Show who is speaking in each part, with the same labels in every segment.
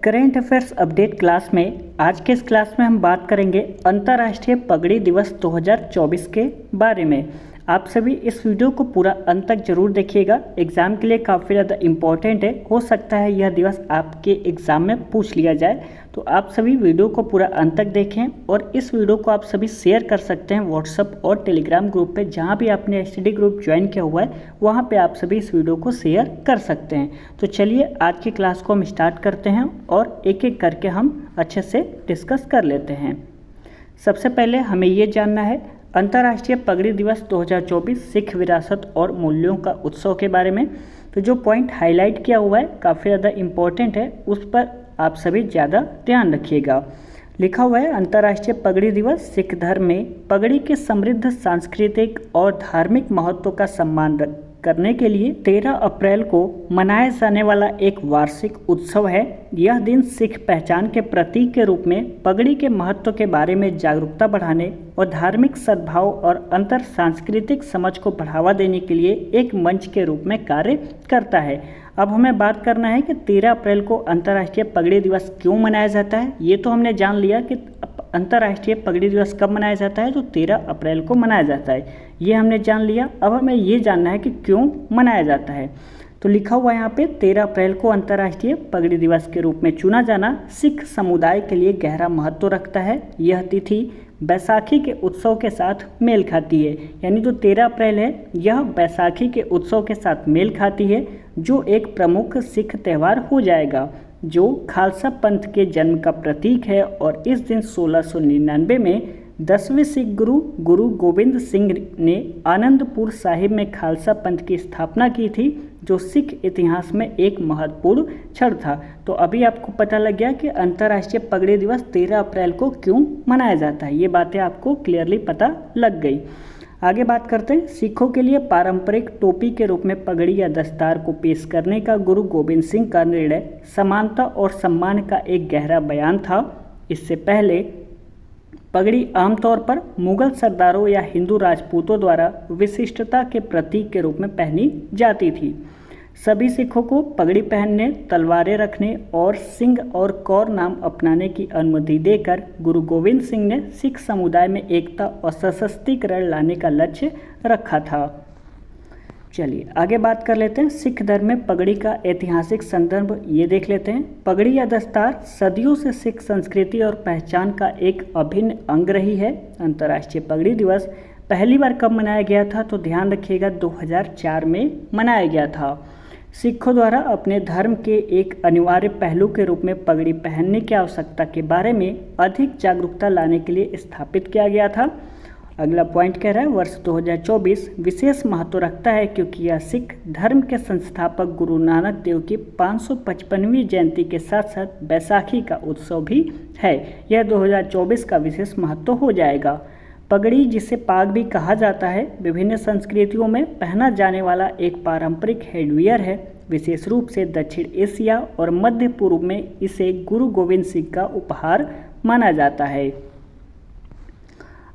Speaker 1: Current affairs update class में आज के इस क्लास में हम बात करेंगे अंतर्राष्ट्रीय पगड़ी दिवस 2024 के बारे में। आप सभी इस वीडियो को पूरा अंत तक जरूर देखिएगा, एग्ज़ाम के लिए काफ़ी ज़्यादा इम्पॉर्टेंट है। हो सकता है यह दिवस आपके एग्ज़ाम में पूछ लिया जाए, तो आप सभी वीडियो को पूरा अंत तक देखें और इस वीडियो को आप सभी शेयर कर सकते हैं व्हाट्सएप और टेलीग्राम ग्रुप पे। जहाँ भी आपने स्टडी ग्रुप ज्वाइन किया हुआ है वहाँ पे आप सभी इस वीडियो को शेयर कर सकते हैं। तो चलिए आज की क्लास को हम स्टार्ट करते हैं और एक एक करके हम अच्छे से डिस्कस कर लेते हैं। सबसे पहले हमें ये जानना है अंतर्राष्ट्रीय पगड़ी दिवस 2024 सिख विरासत और मूल्यों का उत्सव के बारे में। तो जो पॉइंट हाईलाइट किया हुआ है काफ़ी ज़्यादा इम्पोर्टेंट है, उस पर आप सभी ज़्यादा ध्यान रखिएगा। लिखा हुआ है अंतर्राष्ट्रीय पगड़ी दिवस सिख धर्म में पगड़ी के समृद्ध सांस्कृतिक और धार्मिक महत्व का सम्मान करने के लिए 13 अप्रैल को मनाया जाने वाला एक वार्षिक उत्सव है। यह दिन सिख पहचान के प्रतीक के रूप में पगड़ी के महत्व के बारे में जागरूकता बढ़ाने और धार्मिक सद्भाव और अंतर सांस्कृतिक समझ को बढ़ावा देने के लिए एक मंच के रूप में कार्य करता है। अब हमें बात करना है कि 13 अप्रैल को अंतर्राष्ट्रीय पगड़ी दिवस क्यों मनाया जाता है। ये तो हमने जान लिया कि अंतर्राष्ट्रीय पगड़ी दिवस कब मनाया जाता है, तो 13 अप्रैल को मनाया जाता है, ये हमने जान लिया। अब हमें ये जानना है कि क्यों मनाया जाता है। तो लिखा हुआ यहाँ पे 13 अप्रैल को अंतर्राष्ट्रीय पगड़ी दिवस के रूप में चुना जाना सिख समुदाय के लिए गहरा महत्व रखता है। यह तिथि बैसाखी के उत्सव के साथ मेल खाती है, यानी जो 13 अप्रैल है यह बैसाखी के उत्सव के साथ मेल खाती है, जो एक प्रमुख सिख त्यौहार हो जाएगा, जो खालसा पंथ के जन्म का प्रतीक है। और इस दिन 1699 में 10वें सिख गुरु गोबिंद सिंह ने आनंदपुर साहिब में खालसा पंथ की स्थापना की थी, जो सिख इतिहास में एक महत्वपूर्ण क्षण था। तो अभी आपको पता लग गया कि अंतर्राष्ट्रीय पगड़ी दिवस 13 अप्रैल को क्यों मनाया जाता है। ये बातें आपको क्लियरली पता लग गई। आगे बात करते हैं। सिखों के लिए पारंपरिक टोपी के रूप में पगड़ी या दस्तार को पेश करने का गुरु गोबिंद सिंह का निर्णय समानता और सम्मान का एक गहरा बयान था। इससे पहले पगड़ी आमतौर पर मुगल सरदारों या हिंदू राजपूतों द्वारा विशिष्टता के प्रतीक के रूप में पहनी जाती थी। सभी सिखों को पगड़ी पहनने, तलवारें रखने और सिंह और कौर नाम अपनाने की अनुमति देकर गुरु गोविंद सिंह ने सिख समुदाय में एकता और सशक्तिकरण लाने का लक्ष्य रखा था। चलिए आगे बात कर लेते हैं। सिख धर्म में पगड़ी का ऐतिहासिक संदर्भ ये देख लेते हैं। पगड़ी या दस्तार सदियों से सिख संस्कृति और पहचान का एक अभिन्न अंग रही है। अंतर्राष्ट्रीय पगड़ी दिवस पहली बार कब मनाया गया था, तो ध्यान रखिएगा 2004 में मनाया गया था। सिखों द्वारा अपने धर्म के एक अनिवार्य पहलू के रूप में पगड़ी पहनने की आवश्यकता के बारे में अधिक जागरूकता लाने के लिए स्थापित किया गया था। अगला पॉइंट कह रहा है वर्ष 2024 विशेष महत्व रखता है क्योंकि यह सिख धर्म के संस्थापक गुरु नानक देव की 555वीं जयंती के साथ साथ बैसाखी का उत्सव भी है। यह 2024 का विशेष महत्व हो जाएगा। पगड़ी, जिसे पाग भी कहा जाता है, विभिन्न संस्कृतियों में पहना जाने वाला एक पारंपरिक हेडवियर है। विशेष रूप से दक्षिण एशिया और मध्य पूर्व में इसे गुरु गोविंद सिंह का उपहार माना जाता है।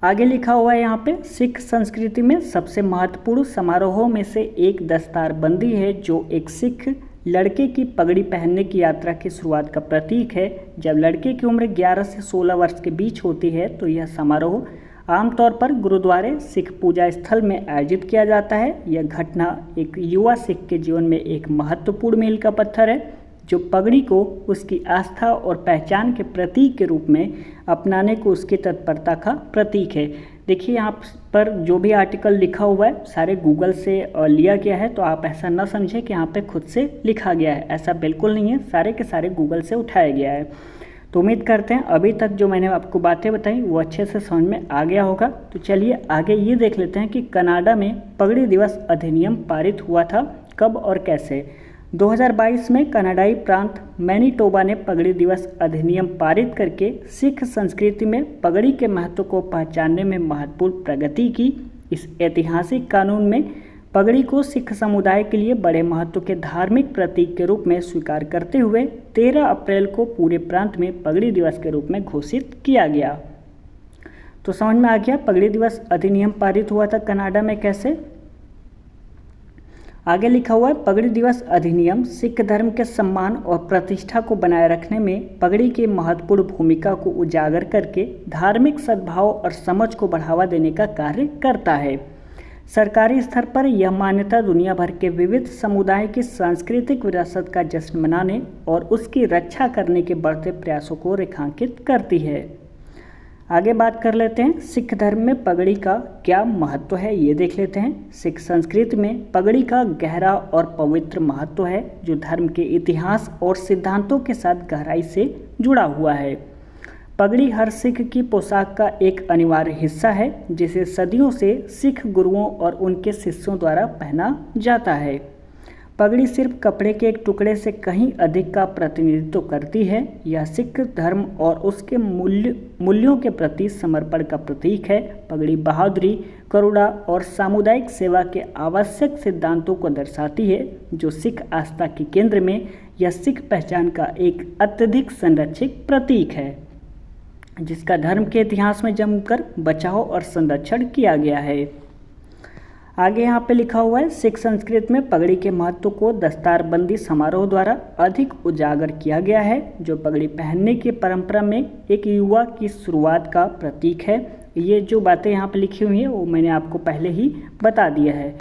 Speaker 1: आगे लिखा हुआ है यहाँ पे, सिख संस्कृति में सबसे महत्वपूर्ण समारोहों में से एक दस्तारबंदी है, जो एक सिख लड़के की पगड़ी पहनने की यात्रा की शुरुआत का प्रतीक है। जब लड़के की उम्र 11 से 16 वर्ष के बीच होती है तो यह समारोह आमतौर पर गुरुद्वारे सिख पूजा स्थल में आयोजित किया जाता है। यह घटना एक युवा सिख के जीवन में एक महत्वपूर्ण मील का पत्थर है, जो पगड़ी को उसकी आस्था और पहचान के प्रतीक के रूप में अपनाने को उसकी तत्परता का प्रतीक है। देखिए यहाँ पर जो भी आर्टिकल लिखा हुआ है सारे गूगल से लिया गया है, तो आप ऐसा ना समझें कि यहाँ पे खुद से लिखा गया है, ऐसा बिल्कुल नहीं है, सारे के सारे गूगल से उठाया गया है। तो उम्मीद करते हैं अभी तक जो मैंने आपको बातें बताई वो अच्छे से समझ में आ गया होगा। तो चलिए आगे ये देख लेते हैं कि कनाडा में पगड़ी दिवस अधिनियम पारित हुआ था, कब और कैसे। 2022 में कनाडाई प्रांत मैनीटोबा ने पगड़ी दिवस अधिनियम पारित करके सिख संस्कृति में पगड़ी के महत्व को पहचानने में महत्वपूर्ण प्रगति की। इस ऐतिहासिक कानून में पगड़ी को सिख समुदाय के लिए बड़े महत्व के धार्मिक प्रतीक के रूप में स्वीकार करते हुए 13 अप्रैल को पूरे प्रांत में पगड़ी दिवस के रूप में घोषित किया गया। तो समझ में आ गया पगड़ी दिवस अधिनियम पारित हुआ था कनाडा में कैसे। आगे लिखा हुआ है, पगड़ी दिवस अधिनियम सिख धर्म के सम्मान और प्रतिष्ठा को बनाए रखने में पगड़ी की महत्वपूर्ण भूमिका को उजागर करके धार्मिक सद्भाव और समझ को बढ़ावा देने का कार्य करता है। सरकारी स्तर पर यह मान्यता दुनिया भर के विविध समुदाय की सांस्कृतिक विरासत का जश्न मनाने और उसकी रक्षा करने के बढ़ते प्रयासों को रेखांकित करती है। आगे बात कर लेते हैं सिख धर्म में पगड़ी का क्या महत्व है, ये देख लेते हैं। सिख संस्कृति में पगड़ी का गहरा और पवित्र महत्व है जो धर्म के इतिहास और सिद्धांतों के साथ गहराई से जुड़ा हुआ है। पगड़ी हर सिख की पोशाक का एक अनिवार्य हिस्सा है जिसे सदियों से सिख गुरुओं और उनके शिष्यों द्वारा पहना जाता है। पगड़ी सिर्फ कपड़े के एक टुकड़े से कहीं अधिक का प्रतिनिधित्व करती है। यह सिख धर्म और उसके मूल्यों के प्रति समर्पण का प्रतीक है। पगड़ी बहादुरी, करुणा और सामुदायिक सेवा के आवश्यक सिद्धांतों को दर्शाती है जो सिख आस्था के केंद्र में यह सिख पहचान का एक अत्यधिक संरक्षित प्रतीक है जिसका धर्म के इतिहास में जमकर बचाव और संरक्षण किया गया है। आगे यहाँ पे लिखा हुआ है, सिख संस्कृति में पगड़ी के महत्व को दस्तारबंदी समारोह द्वारा अधिक उजागर किया गया है जो पगड़ी पहनने की परंपरा में एक युवा की शुरुआत का प्रतीक है। ये जो बातें यहाँ पे लिखी हुई हैं वो मैंने आपको पहले ही बता दिया है।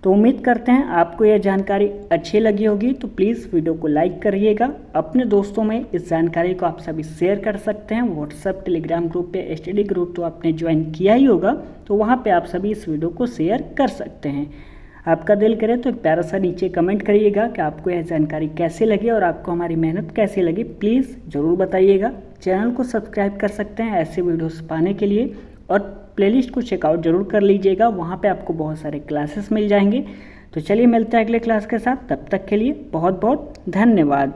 Speaker 1: तो उम्मीद करते हैं आपको यह जानकारी अच्छी लगी होगी, तो प्लीज़ वीडियो को लाइक करिएगा। अपने दोस्तों में इस जानकारी को आप सभी शेयर कर सकते हैं। व्हाट्सएप टेलीग्राम ग्रुप पे स्टडी ग्रुप तो आपने ज्वाइन किया ही होगा, तो वहाँ पे आप सभी इस वीडियो को शेयर कर सकते हैं। आपका दिल करे तो एक प्यारा सा नीचे कमेंट करिएगा कि आपको यह जानकारी कैसे लगी और आपको हमारी मेहनत कैसी लगी, प्लीज़ ज़रूर बताइएगा। चैनल को सब्सक्राइब कर सकते हैं ऐसे वीडियोस पाने के लिए, और प्लेलिस्ट को चेकआउट जरूर कर लीजिएगा, वहाँ पे आपको बहुत सारे क्लासेस मिल जाएंगे। तो चलिए मिलते हैं अगले क्लास के साथ, तब तक के लिए बहुत बहुत धन्यवाद।